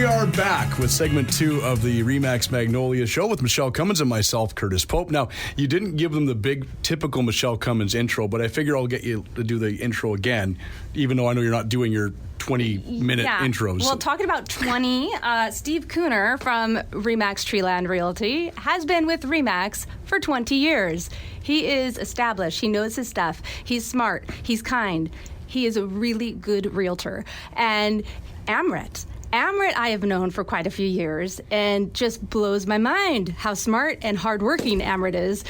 are back with segment 2 of the Remax Magnolia Show with Michelle Cummins and myself, Curtis Pope. Now, you didn't give them the big, typical Michelle Cummins intro, but I figure I'll get you to do the intro again, even though I know you're not doing your 20-minute intros. Well, talking about 20, Steve Kooner from Remax Treeland Realty has been with Remax for 20 years. He is established. He knows his stuff. He's smart. He's kind. He is a really good realtor. And Amrit I have known for quite a few years, and just blows my mind how smart and hardworking Amrit is.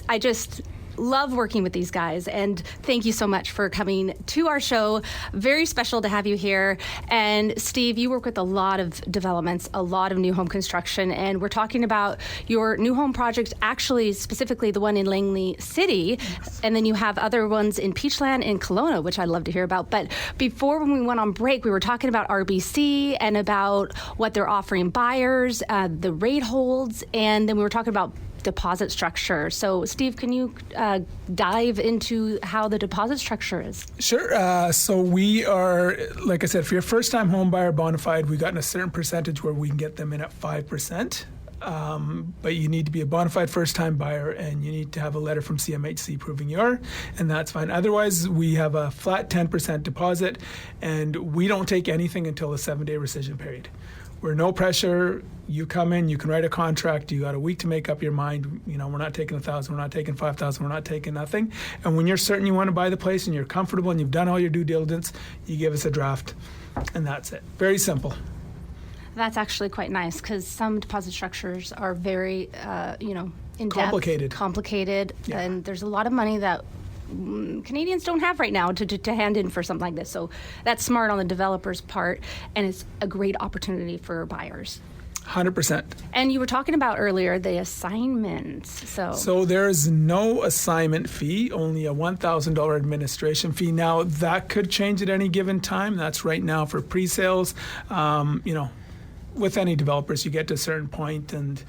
I just love working with these guys, and thank you so much for coming to our show. Very special to have you here. And Steve, you work with a lot of developments, a lot of new home construction, and we're talking about your new home project, actually specifically the one in Langley City, and then you have other ones in Peachland and Kelowna, which I'd love to hear about. But before, when we went on break, we were talking about RBC and about what they're offering buyers, the rate holds, and then we were talking about deposit structure. So, Steve, can you dive into how the deposit structure is? Sure. So we are, like I said, for your first-time home buyer bona fide, we've gotten a certain percentage where we can get them in at 5%. But you need to be a bona fide first-time buyer, and you need to have a letter from CMHC proving you are, and that's fine. Otherwise, we have a flat 10% deposit, and we don't take anything until the 7-day rescission period. We're no pressure. You come in, you can write a contract. You got a week to make up your mind. You know, we're not taking 1,000, we're not taking 5,000, we're not taking nothing. And when you're certain you want to buy the place and you're comfortable and you've done all your due diligence, you give us a draft, and that's it. Very simple. That's actually quite nice, because some deposit structures are very, in-depth, complicated, yeah. And there's a lot of money that Canadians don't have right now to hand in for something like this. So that's smart on the developer's part, and it's a great opportunity for buyers. 100%. And you were talking about earlier the assignments. So there is no assignment fee, only a $1,000 administration fee. Now, that could change at any given time. That's right now for pre-sales. With any developers, you get to a certain point and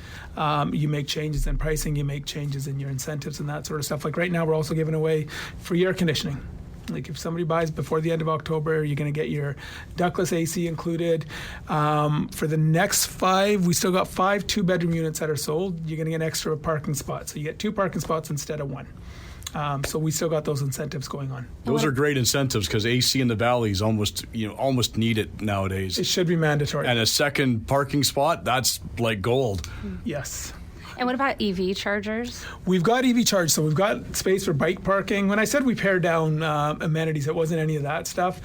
you make changes in pricing, you make changes in your incentives and that sort of stuff. Like right now, we're also giving away free air conditioning. Like if somebody buys before the end of October, you're going to get your ductless AC included. For the next 5, we still got 5 2-bedroom units that are sold. You're going to get an extra parking spot. So you get 2 parking spots instead of 1. So we still got those incentives going on. Those are great incentives, because AC in the valley is almost need it nowadays. It should be mandatory. And a second parking spot, that's like gold. Yes. And what about EV chargers? We've got EV charge, so we've got space for bike parking. When I said we pare down amenities, it wasn't any of that stuff.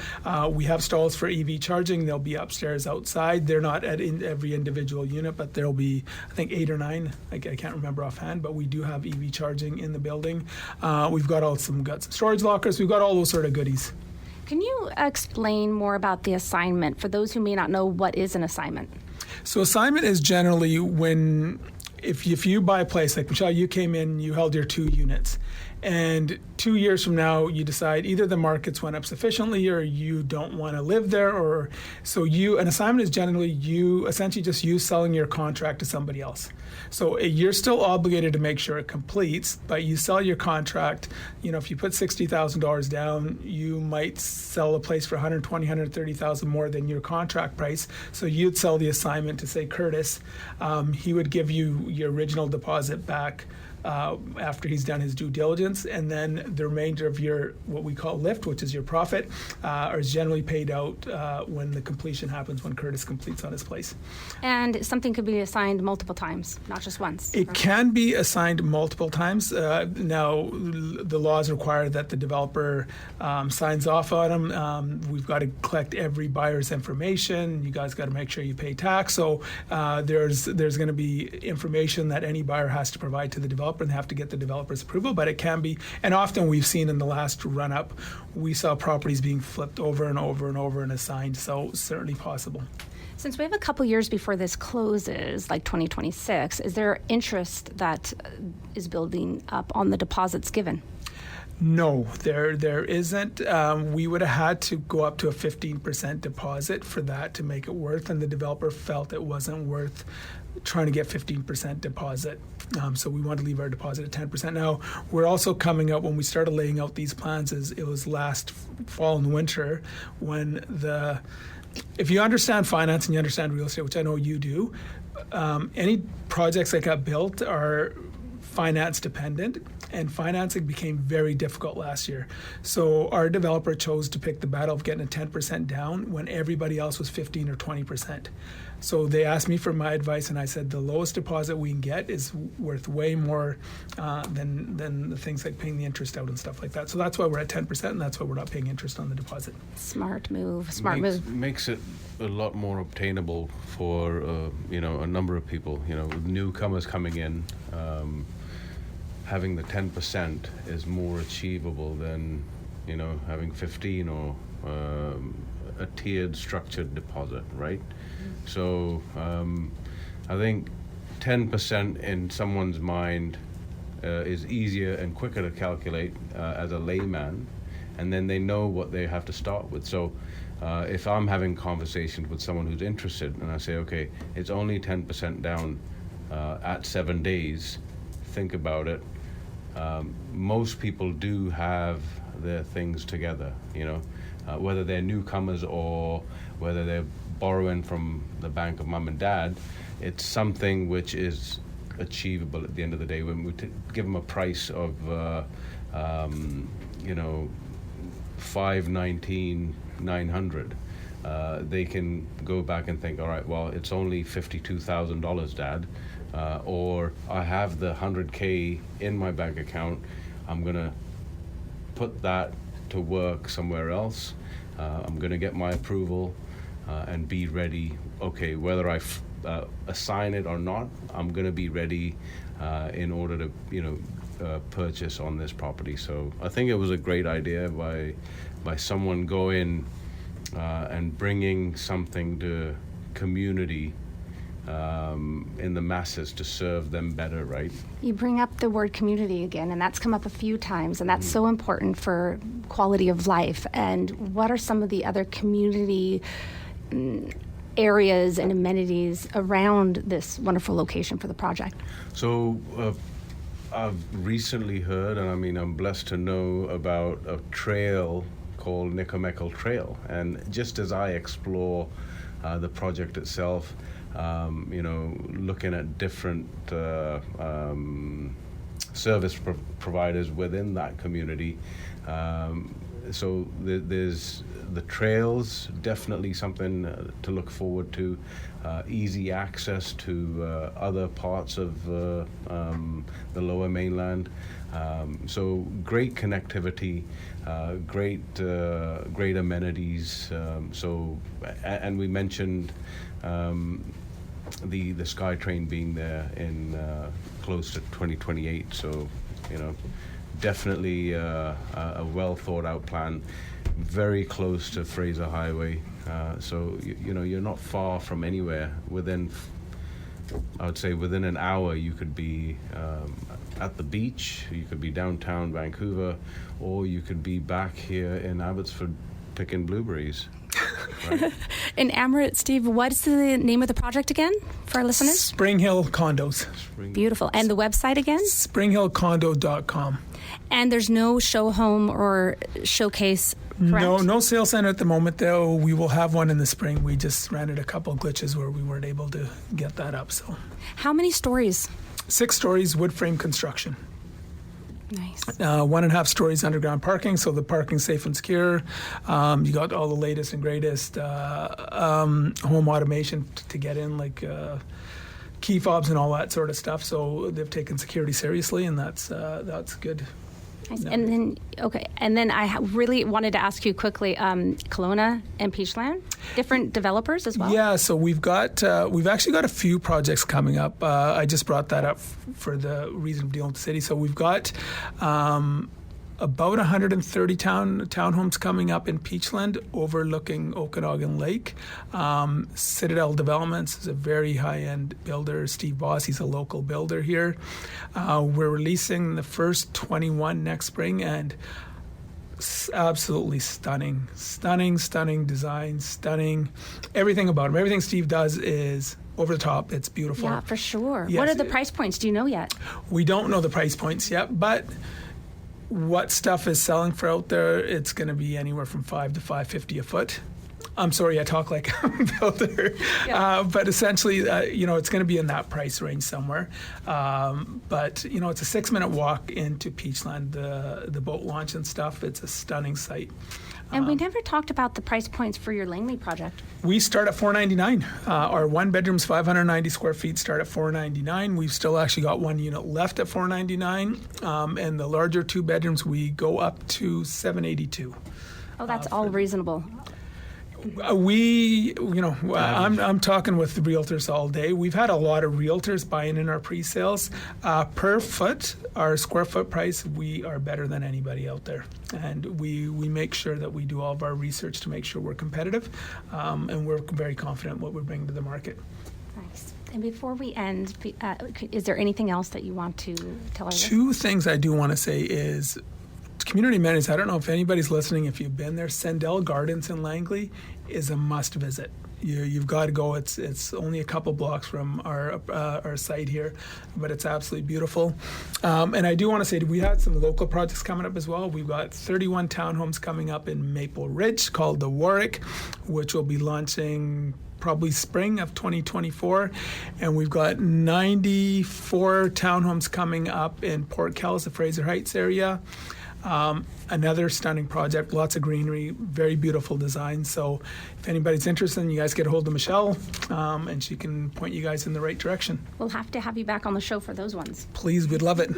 We have stalls for EV charging. They'll be upstairs outside. They're not at every individual unit, but there'll be, I think, 8 or 9. I can't remember offhand, but we do have EV charging in the building. We've got some storage lockers. We've got all those sort of goodies. Can you explain more about the assignment for those who may not know what is an assignment? So assignment is generally when... If you buy a place, like Michelle, you came in, you held your 2 units, and 2 years from now, you decide either the markets went up sufficiently or you don't want to live there, or so an assignment is generally you essentially just selling your contract to somebody else. So you're still obligated to make sure it completes, but you sell your contract. If you put $60,000 down, you might sell a place for $120,000, $130,000 more than your contract price. So you'd sell the assignment to, say, Curtis. He would give you your original deposit back after he's done his due diligence, and then the remainder of your what we call lift, which is your profit, is generally paid out when the completion happens, when Curtis completes on his place. And something could be assigned multiple times, not just once. It can be assigned multiple times. Now, the laws require that the developer signs off on them. We've got to collect every buyer's information. You guys got to make sure you pay tax. So there's going to be information that any buyer has to provide to the developer, and have to get the developer's approval, but it can be, and often we've seen in the last run-up, we saw properties being flipped over and over and over and assigned, so certainly possible. Since we have a couple years before this closes, like 2026, is there interest that is building up on the deposits given? No, there isn't. We would have had to go up to a 15% deposit for that to make it worth, and the developer felt it wasn't worth trying to get 15% deposit. So we want to leave our deposit at 10%. Now, we're also coming out, when we started laying out these plans, it was last fall and winter when the if you understand finance and you understand real estate, which I know you do, any projects that got built are finance dependent, and financing became very difficult last year. So our developer chose to pick the battle of getting a 10% down when everybody else was 15 or 20%. So they asked me for my advice, and I said the lowest deposit we can get is worth way more than the things like paying the interest out and stuff like that. So that's why we're at 10%, and that's why we're not paying interest on the deposit. Smart move. Makes it a lot more obtainable for a number of people. With newcomers coming in, having the 10% is more achievable than having 15 or a tiered structured deposit, right? So I think 10% in someone's mind is easier and quicker to calculate as a layman, and then they know what they have to start with. So if I'm having conversations with someone who's interested, and I say, okay, it's only 10% down at 7 days, think about it. Most people do have their things together, whether they're newcomers or whether they're borrowing from the bank of mum and dad. It's something which is achievable at the end of the day. When we give them a price of $519,900, they can go back and think, all right, well, it's only $52,000, Dad, or I have the $100K in my bank account. I'm gonna put that to work somewhere else. I'm gonna get my approval and be ready. Okay, whether I assign it or not, I'm gonna be ready in order to purchase on this property. So I think it was a great idea by someone going and bringing something to community in the masses to serve them better, right? You bring up the word community again, and that's come up a few times, and that's so important for quality of life. And what are some of the other community areas and amenities around this wonderful location for the project? So I've recently heard, and I'm blessed to know about a trail called Nickameckle Trail. And just as I explore the project itself, looking at different service providers within that community. So there's the trails, definitely something to look forward to. Easy access to other parts of the Lower Mainland. So great connectivity, great amenities. And we mentioned the SkyTrain being there in close to 2028. So definitely a well thought out plan. Very close to Fraser Highway, so you're not far from anywhere. I would say within an hour you could be at the beach, you could be downtown Vancouver, or you could be back here in Abbotsford picking blueberries. Right? In Amrit, Steve, what's the name of the project again for our listeners? SpringHill Condos. Beautiful. And the website again? SpringHillCondo.com. And there's no show home or showcase, correct? No sales center at the moment, though. We will have one in the spring. We just ran into a couple of glitches where we weren't able to get that up. So, how many stories? 6 stories, wood frame construction. Nice. 1.5 stories underground parking, so the parking's safe and secure. You got all the latest and greatest home automation to get in, like key fobs and all that sort of stuff. So they've taken security seriously, and that's good. Nice. No. And then I really wanted to ask you quickly, Kelowna and Peachland, different developers as well? Yeah, so we've actually got a few projects coming up. I just brought that up for the reason of dealing with the city. So we've got about 130 townhomes coming up in Peachland overlooking Okanagan Lake. Citadel Developments is a very high-end builder. Steve Boss, he's a local builder here. We're releasing the first 21 next spring, and absolutely stunning design, stunning everything about them. Everything Steve does is over the top. It's beautiful. Yeah, for sure. Yes. What are the price points? Do you know yet? We don't know the price points yet, but what stuff is selling for out there, it's going to be anywhere from $5 to $5.50 a foot. I'm sorry, I talk like I'm a builder. Yeah. But essentially, it's going to be in that price range somewhere. But, it's a 6-minute walk into Peachland, the boat launch and stuff. It's a stunning site. And we never talked about the price points for your Langley project. We start at $499. Our one bedroom's 590 square feet, start at $499. We've still actually got one unit left at $499. And the larger 2 bedrooms, we go up to $782. Oh, that's all reasonable. I'm talking with the realtors all day. We've had a lot of realtors buying in our pre-sales. Per foot, our square foot price, we are better than anybody out there. And we make sure that we do all of our research to make sure we're competitive. And we're very confident what we're bringing to the market. Nice. And before we end, is there anything else that you want to tell us? 2 things I do want to say is community amenities. I don't know if anybody's listening, if you've been there. Sandell Gardens in Langley is a must visit. You've got to go. It's only a couple blocks from our site here, but it's absolutely beautiful. And I do want to say we had some local projects coming up as well. We've got 31 townhomes coming up in Maple Ridge called the Warwick, which will be launching probably spring of 2024. And we've got 94 townhomes coming up in Port Kells, the Fraser Heights area. Another stunning project, lots of greenery, very beautiful design. So if anybody's interested, you guys get a hold of Michelle, and she can point you guys in the right direction. We'll have to have you back on the show for those ones. Please, we'd love it.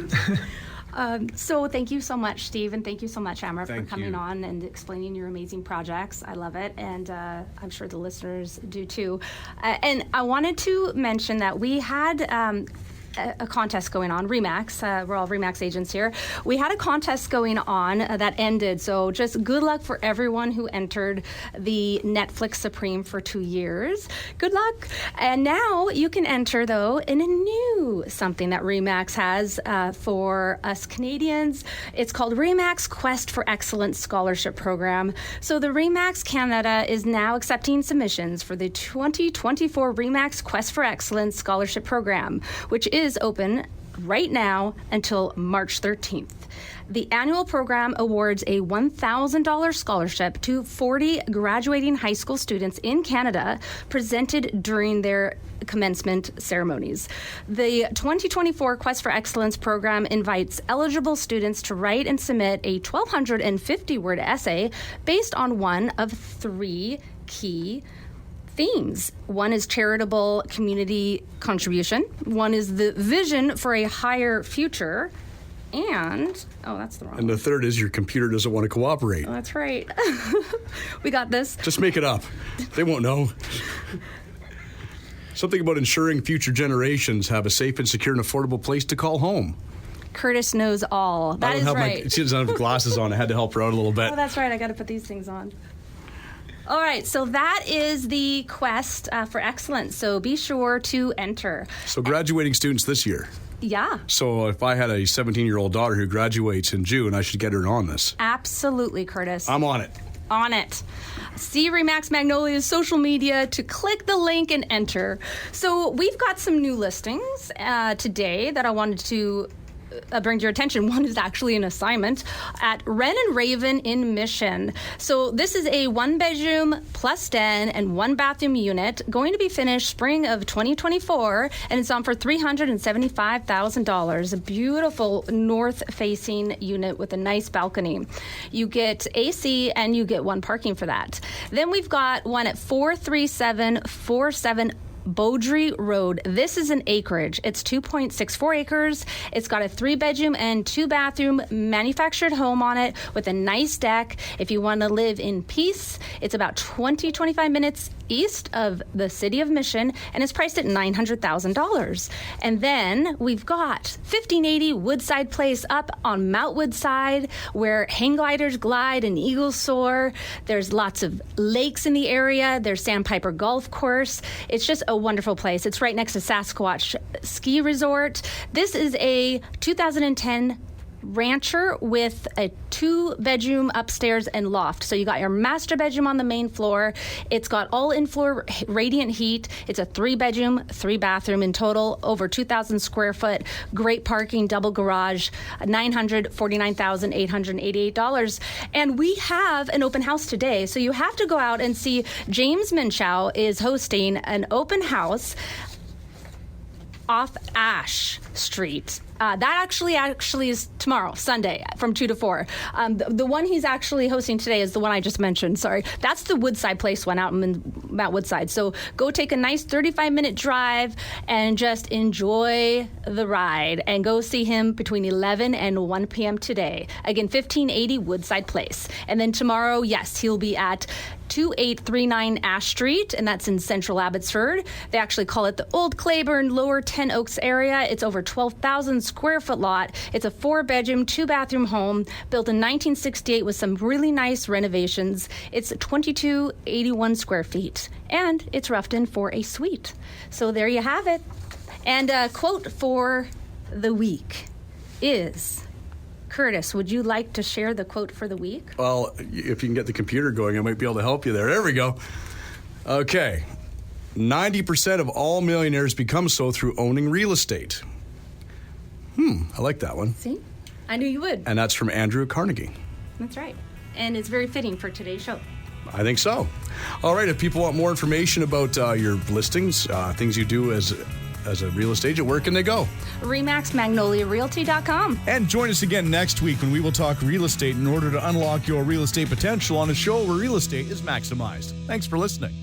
So thank you so much, Steve, and thank you so much, Amrit, for Thank coming you. on and explaining your amazing projects. I love it, and I'm sure the listeners do too. And I wanted to mention that we had a contest going on, Remax. We're all Remax agents here. We had a contest going on that ended. So just good luck for everyone who entered the Netflix Supreme for 2 years. Good luck. And now you can enter, though, in a new something that Remax has for us Canadians. It's called Remax Quest for Excellence Scholarship Program. So the Remax Canada is now accepting submissions for the 2024 Remax Quest for Excellence Scholarship Program, which is open right now until March 13th. The annual program awards a $1,000 scholarship to 40 graduating high school students in Canada, presented during their commencement ceremonies. The 2024 Quest for Excellence program invites eligible students to write and submit a 1,250-word essay based on one of 3 key themes. One is charitable community contribution. One is the vision for a higher future. And, that's the wrong one. And the third is your computer doesn't want to cooperate. Oh, that's right. We got this. Just make it up. They won't know. Something about ensuring future generations have a safe and secure and affordable place to call home. Curtis knows all. That is right. She doesn't have glasses on. I had to help her out a little bit. Oh, that's right. I got to put these things on. All right, so that is the quest for excellence. So be sure to enter. So graduating students this year. Yeah. So if I had a 17-year-old daughter who graduates in June, I should get her on this. Absolutely, Curtis. I'm on it. On it. See Remax Magnolia's social media to click the link and enter. So we've got some new listings today that I wanted to bring to your attention. One is actually an assignment at Wren and Raven in Mission. So this is a 1-bedroom plus den and 1-bathroom unit going to be finished spring of 2024, and it's on for $375,000. A beautiful north-facing unit with a nice balcony. You get AC and you get 1 parking for that. Then we've got one at 43747 Beaudry Road. This is an acreage. It's 2.64 acres. It's got a 3-bedroom and 2-bathroom manufactured home on it with a nice deck. If you want to live in peace, it's about 25 minutes east of the city of Mission, and it's priced at $900,000. And then we've got 1580 Woodside Place up on Mount Woodside, where hang gliders glide and eagles soar. There's lots of lakes in the area. There's Sandpiper Golf Course. It's just a wonderful place. It's right next to Sasquatch Ski Resort. This is a 2010 rancher with a 2-bedroom upstairs and loft. So you got your master bedroom on the main floor. It's got all in-floor radiant heat. It's a 3-bedroom, 3-bathroom in total, over 2,000 square foot. Great parking, double garage, $949,888. And we have an open house today. So you have to go out and see. James Minshow is hosting an open house off Ash Street. That actually is tomorrow, Sunday, from 2 to 4. The one he's actually hosting today is the one I just mentioned. Sorry. That's the Woodside Place one out in Mount Woodside. So go take a nice 35-minute drive and just enjoy the ride and go see him between 11 and 1 p.m. today. Again, 1580 Woodside Place. And then tomorrow, yes, he'll be at 2839 Ash Street, and that's in central Abbotsford. They actually call it the Old Claiborne Lower 10 Oaks area. It's over 12,000 square foot lot. It's a 4-bedroom, 2-bathroom home built in 1968 with some really nice renovations. It's 2281 square feet, and it's roughed in for a suite. So there you have it. And a quote for the week is... Curtis, would you like to share the quote for the week? Well, if you can get the computer going, I might be able to help you there. There we go. Okay. 90% of all millionaires become so through owning real estate. I like that one. See? I knew you would. And that's from Andrew Carnegie. That's right. And it's very fitting for today's show. I think so. All right. If people want more information about your listings, things you do as a real estate agent, where can they go? RemaxMagnoliaRealty.com. And join us again next week when we will talk real estate in order to unlock your real estate potential on a show where real estate is maximized. Thanks for listening.